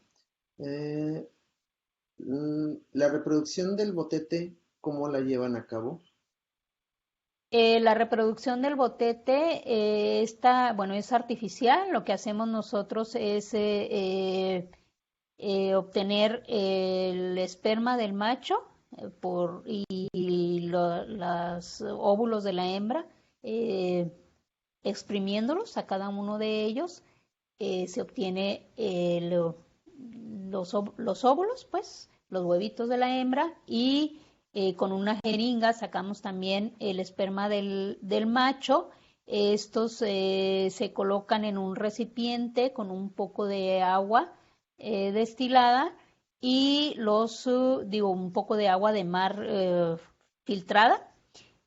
Eh, la reproducción del botete, ¿cómo la llevan a cabo? La reproducción del botete bueno, es artificial. Lo que hacemos nosotros es obtener el esperma del macho y los óvulos de la hembra, eh, exprimiéndolos a cada uno de ellos, se obtiene los óvulos, pues, los huevitos de la hembra y con una jeringa sacamos también el esperma del macho. Estos se colocan en un recipiente con un poco de agua destilada y digo, un poco de agua de mar filtrada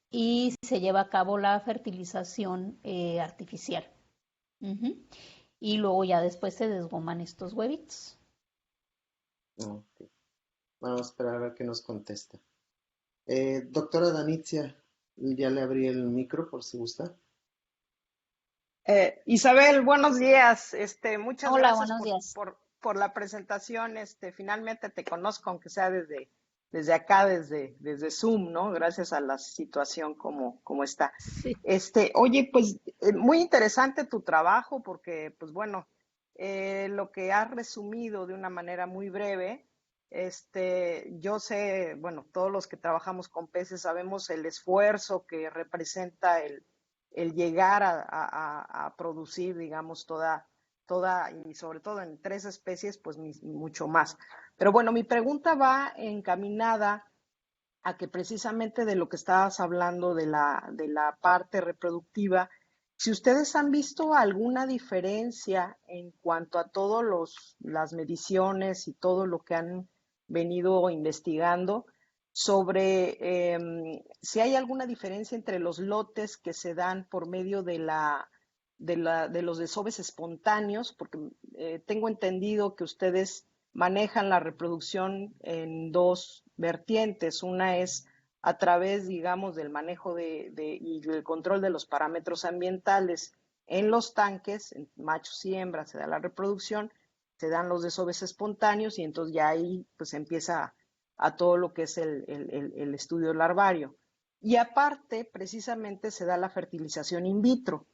y se lleva a cabo la fertilización artificial. Y luego ya después se desgoman estos huevitos. Ok. Vamos a esperar a ver qué nos contesta. Doctora Danitzia, ya le abrí el micro por si gusta. Isabel, buenos días. Muchas Hola, gracias buenos días. por la presentación. Finalmente te conozco, aunque sea desde acá, desde Zoom, ¿no? Gracias a la situación como está. Sí. Oye, pues muy interesante tu trabajo porque, pues bueno, lo que has resumido de una manera muy breve, yo sé, bueno, todos los que trabajamos con peces sabemos el esfuerzo que representa el llegar a producir, digamos, y sobre todo en 3 especies, pues mucho más. Pero bueno, mi pregunta va encaminada a que precisamente de lo que estabas hablando de la parte reproductiva, si ustedes han visto alguna diferencia en cuanto a todas las mediciones y todo lo que han venido investigando sobre si hay alguna diferencia entre los lotes que se dan por medio de los desoves espontáneos, porque tengo entendido que ustedes manejan la reproducción en 2 vertientes. Una es a través, digamos, del manejo y el control de los parámetros ambientales en los tanques, en machos y hembras se da la reproducción, se dan los desoves espontáneos y entonces ya ahí pues empieza a todo lo que es el estudio larvario. Y aparte, precisamente se da la fertilización in vitro.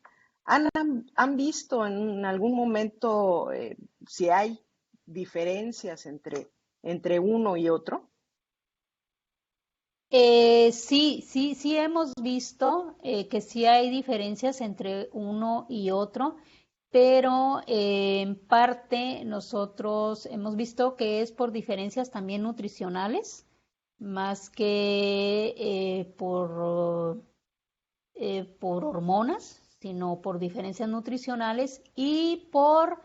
¿Han visto en algún momento si hay diferencias entre uno y otro? Sí hemos visto que sí hay diferencias entre uno y otro, pero en parte nosotros hemos visto que es por diferencias también nutricionales, más que por hormonas, sino por diferencias nutricionales y por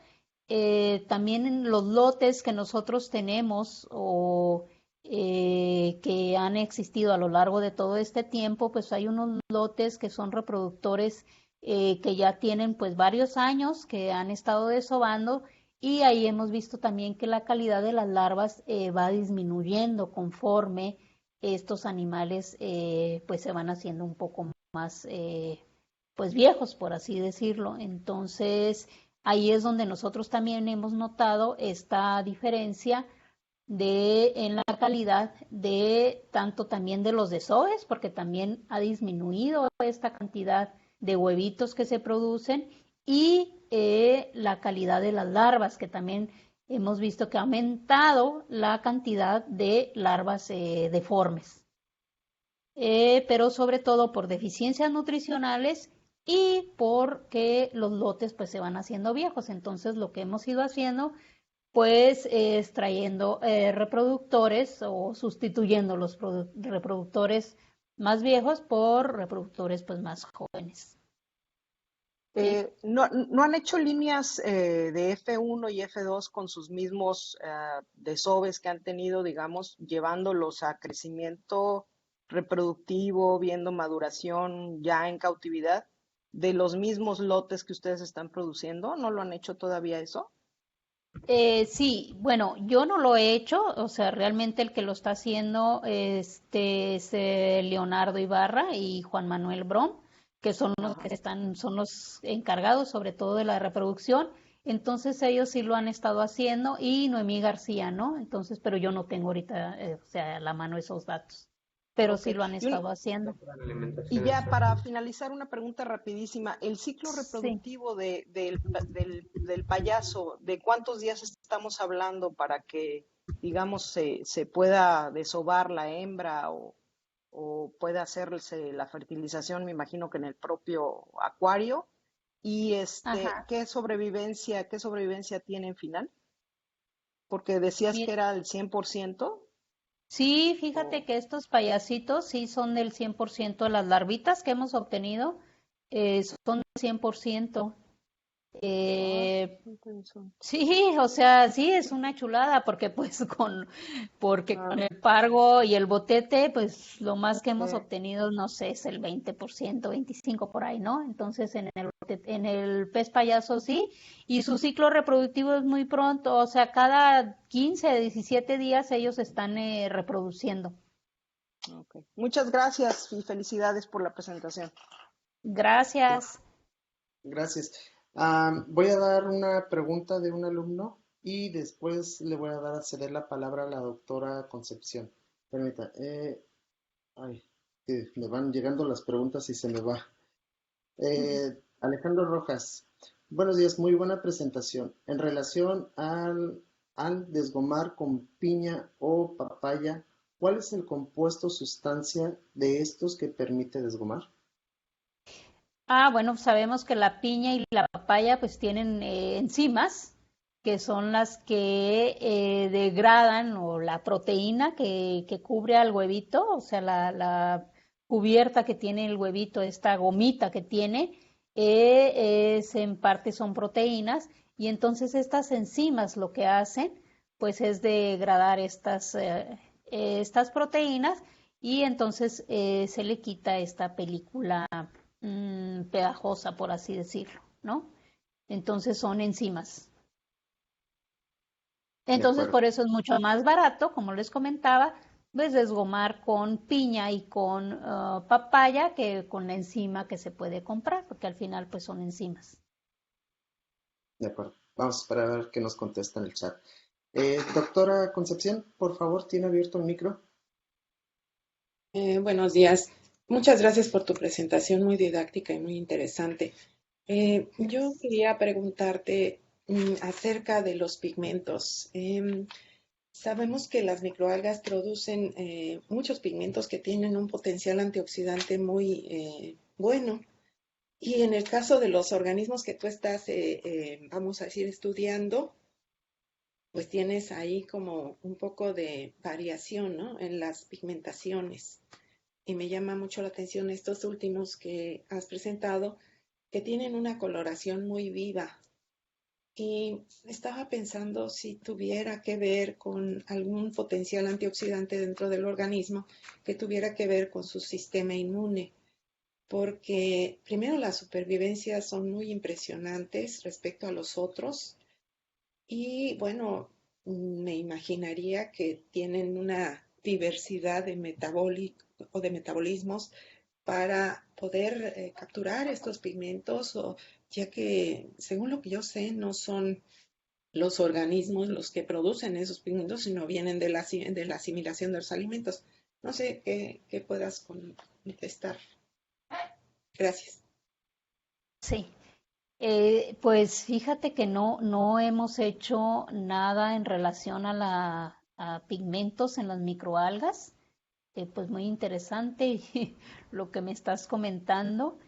también los lotes que nosotros tenemos o que han existido a lo largo de todo este tiempo, pues hay unos lotes que son reproductores que ya tienen pues varios años que han estado desobando y ahí hemos visto también que la calidad de las larvas va disminuyendo conforme estos animales pues se van haciendo un poco más pues viejos, por así decirlo. Entonces, ahí es donde nosotros también hemos notado esta diferencia en la calidad de tanto también de los desoves, porque también ha disminuido esta cantidad de huevitos que se producen y la calidad de las larvas, que también hemos visto que ha aumentado la cantidad de larvas deformes. Pero sobre todo por deficiencias nutricionales y porque los lotes pues se van haciendo viejos. Entonces lo que hemos ido haciendo pues es trayendo reproductores o sustituyendo los reproductores más viejos por reproductores pues más jóvenes. ¿Sí? ¿No han hecho líneas de F1 y F2 con sus mismos desoves que han tenido, digamos, llevándolos a crecimiento reproductivo, viendo maduración ya en cautividad de los mismos lotes que ustedes están produciendo? ¿No lo han hecho todavía eso? Sí, bueno, yo no lo he hecho, o sea, realmente el que lo está haciendo es Leonardo Ibarra y Juan Manuel Brom, que son los que son los encargados sobre todo de la reproducción. Entonces ellos sí lo han estado haciendo y Noemí García, ¿no? Entonces, pero yo no tengo ahorita, o sea, a la mano esos datos, pero Ok. sí lo han estado haciendo. Y ya para finalizar, una pregunta rapidísima. El ciclo Sí. reproductivo del payaso, ¿de cuántos días estamos hablando para que, digamos, se pueda desovar la hembra o pueda hacerse la fertilización, me imagino que en el propio acuario? Y Ajá. ¿qué sobrevivencia tiene en final? Porque decías que era el 100%. Sí, fíjate O, que estos payasitos sí son del 100% de las larvitas que hemos obtenido, son del 100%. Eh, Interesante. Sí, o sea, sí es una chulada porque porque con Claro. el pargo y el botete, pues lo más que hemos Eh, obtenido, no sé, es el 20%, 25 por ahí, ¿no? Entonces en el pez payaso sí, y su ciclo reproductivo es muy pronto, o sea, cada 15, 17 días ellos están reproduciendo. ok. Muchas gracias y felicidades por la presentación. Gracias. Gracias. Voy a dar una pregunta de un alumno y después le voy a dar a ceder la palabra a la doctora Concepción. Permita, ay, que me van llegando las preguntas y se me va. Alejandro Rojas, buenos días, muy buena presentación. En relación al desgomar con piña o papaya, ¿cuál es el compuesto sustancia de estos que permite desgomar? Bueno, sabemos que la piña y la papaya pues tienen enzimas que son las que degradan o la proteína que cubre al huevito, o sea, la cubierta que tiene el huevito, esta gomita que tiene, es, en parte son proteínas y entonces estas enzimas lo que hacen pues es degradar estas proteínas y entonces se le quita esta película pegajosa, por así decirlo, ¿no? Entonces son enzimas. De Entonces acuerdo, por eso es mucho más barato, como les comentaba, pues desgomar con piña y con papaya que con la enzima que se puede comprar, porque al final pues son enzimas. de acuerdo. Vamos a esperar a ver qué nos contesta en el chat. Doctora Concepción, por favor, ¿tiene abierto el micro? Buenos días. Muchas gracias por tu presentación muy didáctica y muy interesante. Yo quería preguntarte acerca de los pigmentos. Sabemos que las microalgas producen muchos pigmentos que tienen un potencial antioxidante muy bueno. Y en el caso de los organismos que tú estás, vamos a decir, estudiando, pues tienes ahí como un poco de variación, ¿no? En las pigmentaciones. Y me llama mucho la atención estos últimos que has presentado, que tienen una coloración muy viva. Y estaba pensando si tuviera que ver con algún potencial antioxidante dentro del organismo que tuviera que ver con su sistema inmune, porque primero las supervivencias son muy impresionantes respecto a los otros y bueno, me imaginaría que tienen una diversidad de o de metabolismos para poder capturar estos pigmentos, ya que según lo que yo sé, no son los organismos los que producen esos pigmentos, sino vienen de de la asimilación de los alimentos. No sé qué puedas contestar. Gracias. Sí. Pues fíjate que no hemos hecho nada en relación a pigmentos en las microalgas. Pues muy interesante lo que me estás comentando.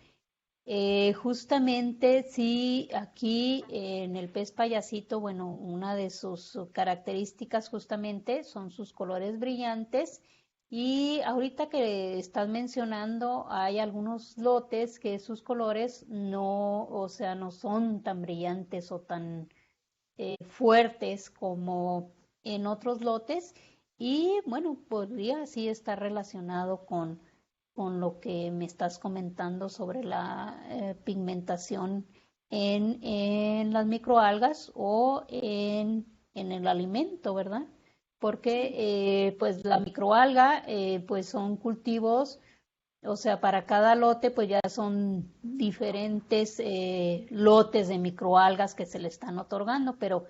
Justamente sí, aquí en el pez payasito, bueno, una de sus características justamente son sus colores brillantes y ahorita que estás mencionando hay algunos lotes que sus colores no, o sea, no son tan brillantes o tan fuertes como en otros lotes y bueno, podría sí estar relacionado con lo que me estás comentando sobre la pigmentación en las microalgas o en el alimento, ¿verdad? Porque Sí. pues la microalga pues son cultivos, o sea, para cada lote pues ya son diferentes lotes de microalgas que se le están otorgando, pero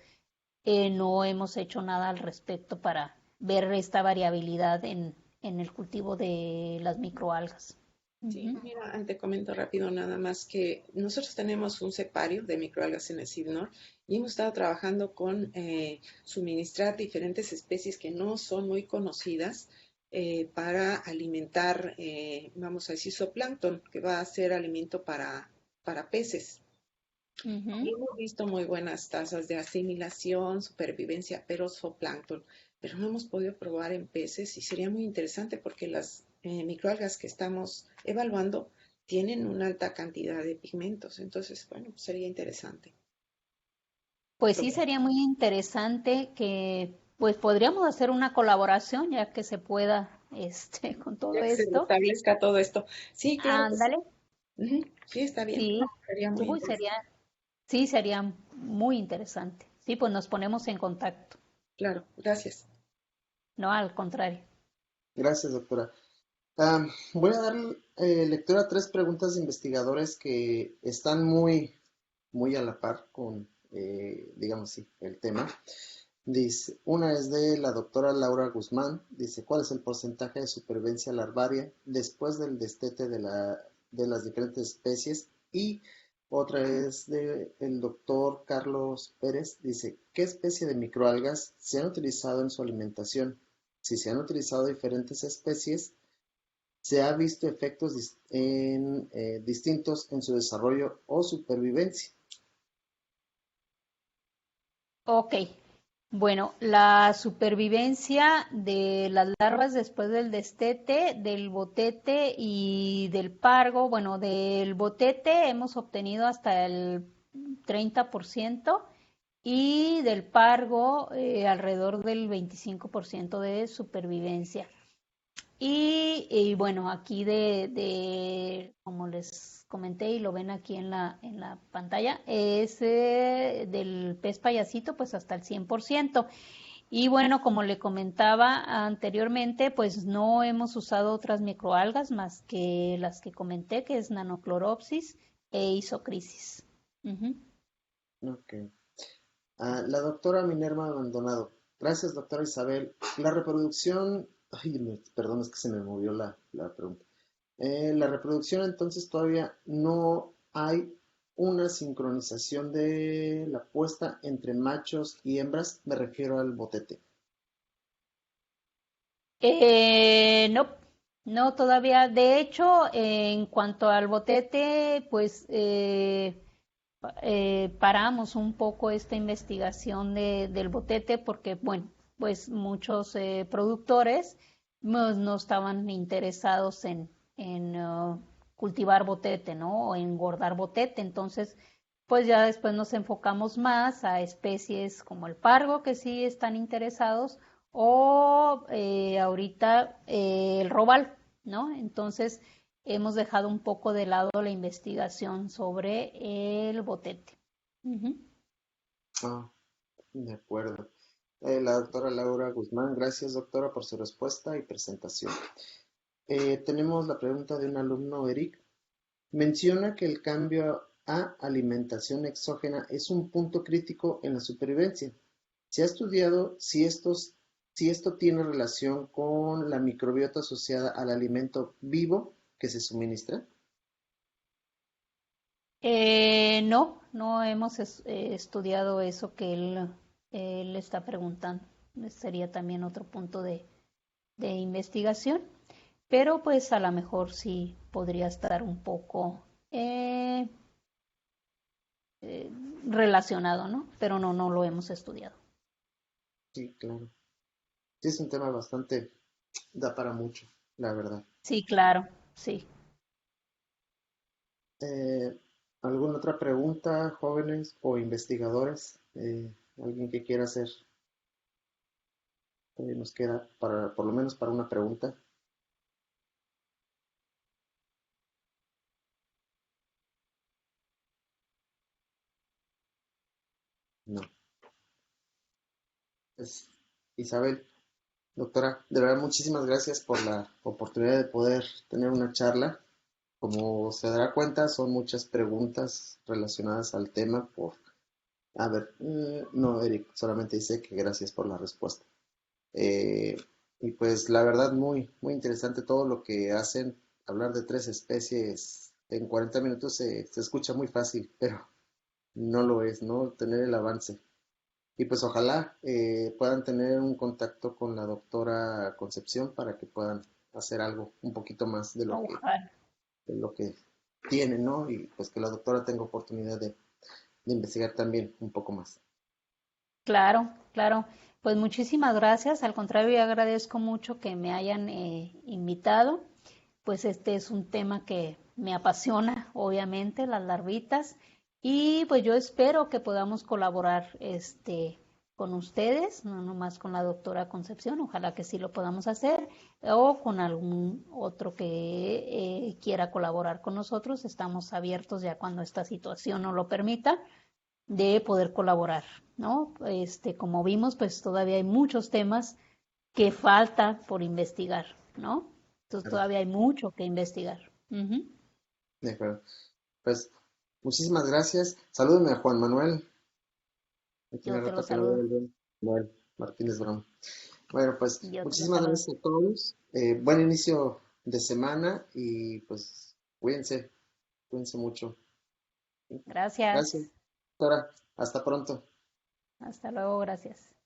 no hemos hecho nada al respecto para ver esta variabilidad en el cultivo de las microalgas. Sí, Ujú. mira, te comento rápido nada más que nosotros tenemos un cepario de microalgas en el CIBNOR y hemos estado trabajando con suministrar diferentes especies que no son muy conocidas para alimentar, vamos a decir, zooplancton, que va a ser alimento para peces. Y Ujú. hemos visto muy buenas tasas de asimilación, supervivencia, pero zooplancton, pero no hemos podido probar en peces y sería muy interesante porque las microalgas que estamos evaluando tienen una alta cantidad de pigmentos, entonces, bueno, sería interesante. Pues sí, sería muy interesante que, pues podríamos hacer una colaboración ya que se pueda, con todo Ya que se esto. restablezca todo esto. Sí, claro que sí. Ándale, Ujú, sí, está bien. sí. Sería muy Uy, interesante. sí, sería muy interesante. Sí, pues nos ponemos en contacto. Claro, gracias. No, al contrario. Gracias, doctora. Voy a dar lectura a tres preguntas de investigadores que están muy a la par con, digamos así, el tema. Dice, una es de la doctora Laura Guzmán. Dice, ¿cuál es el porcentaje de supervivencia larvaria después del destete de las diferentes especies? Y otra es de el doctor Carlos Pérez. Dice, ¿qué especie de microalgas se han utilizado en su alimentación? Si se han utilizado diferentes especies, se ha visto efectos distintos en su desarrollo o supervivencia. Ok. Bueno, la supervivencia de las larvas después del destete, del botete y del pargo. Bueno, del botete hemos obtenido hasta el 30% y del pargo alrededor del 25% de supervivencia. Y bueno, aquí como les comenté y lo ven aquí en la pantalla, es del pez payasito pues hasta el 100%. Y bueno, como le comentaba anteriormente, pues no hemos usado otras microalgas más que las que comenté, que es Nanocloropsis e Isocrisis. Ujú. Ok. La doctora Minerva Abandonado. Gracias, doctora Isabel. La reproducción, ay, perdón, es que se me movió la pregunta. La reproducción, entonces todavía no hay una sincronización de la puesta entre machos y hembras, me refiero al botete. No, no todavía. De hecho, en cuanto al botete, pues paramos un poco esta investigación del botete porque, bueno, pues muchos productores no estaban interesados en cultivar botete, ¿no? O engordar botete. Entonces, pues ya después nos enfocamos más a especies como el pargo, que sí están interesados, o ahorita el robalo, ¿no? Entonces, hemos dejado un poco de lado la investigación sobre el botete. Ujú. Ah, de acuerdo. La doctora Laura Guzmán, gracias doctora por su respuesta y presentación. Tenemos la pregunta de un alumno, Eric. Menciona que el cambio a alimentación exógena es un punto crítico en la supervivencia. ¿Se ha estudiado si esto tiene relación con la microbiota asociada al alimento vivo que se suministra? No hemos estudiado eso que él está preguntando. Sería también otro punto de investigación, pero pues a lo mejor sí podría estar un poco eh, eh, relacionado, ¿no? Pero no lo hemos estudiado. Sí, claro. Sí, es un tema bastante, da para mucho, la verdad. Sí, claro, sí. Eh, ¿Alguna otra pregunta, jóvenes o investigadores? ¿Alguien que quiera hacer? Nos queda para, por lo menos para una pregunta. No. Pues, Isabel, doctora, de verdad muchísimas gracias por la oportunidad de poder tener una charla. Como se dará cuenta, son muchas preguntas relacionadas al tema a ver, no, Eric, solamente dice que gracias por la respuesta. Eh, y pues la verdad muy interesante todo lo que hacen. Hablar de tres especies en 40 minutos se escucha muy fácil, pero no lo es, ¿no? Tener el avance. Y pues ojalá puedan tener un contacto con la doctora Concepción para que puedan hacer algo un poquito más Ojalá. de lo que tienen, ¿no? Y pues que la doctora tenga oportunidad de investigar también un poco más. Claro, claro. Pues muchísimas gracias. Al contrario, yo agradezco mucho que me hayan invitado. Pues este es un tema que me apasiona, obviamente, las larvitas. Y pues yo espero que podamos colaborar con ustedes, no nomás con la doctora Concepción, ojalá que sí lo podamos hacer, o con algún otro que quiera colaborar con nosotros. Estamos abiertos ya cuando esta situación nos lo permita de poder colaborar, ¿no? Como vimos, pues todavía hay muchos temas que falta por investigar, ¿no? Entonces Claro, todavía hay mucho que investigar. Ujú. de acuerdo. Pues muchísimas gracias. Salúdeme a Juan Manuel. Ya tiene Yo te lo rato que no veo saludo, el buen Manuel Martínez Brown. Bueno, pues yo te lo muchísimas saludo. gracias a todos. Buen inicio de semana y pues cuídense mucho. Gracias, Gracias. doctora. Hasta pronto. Hasta luego, gracias.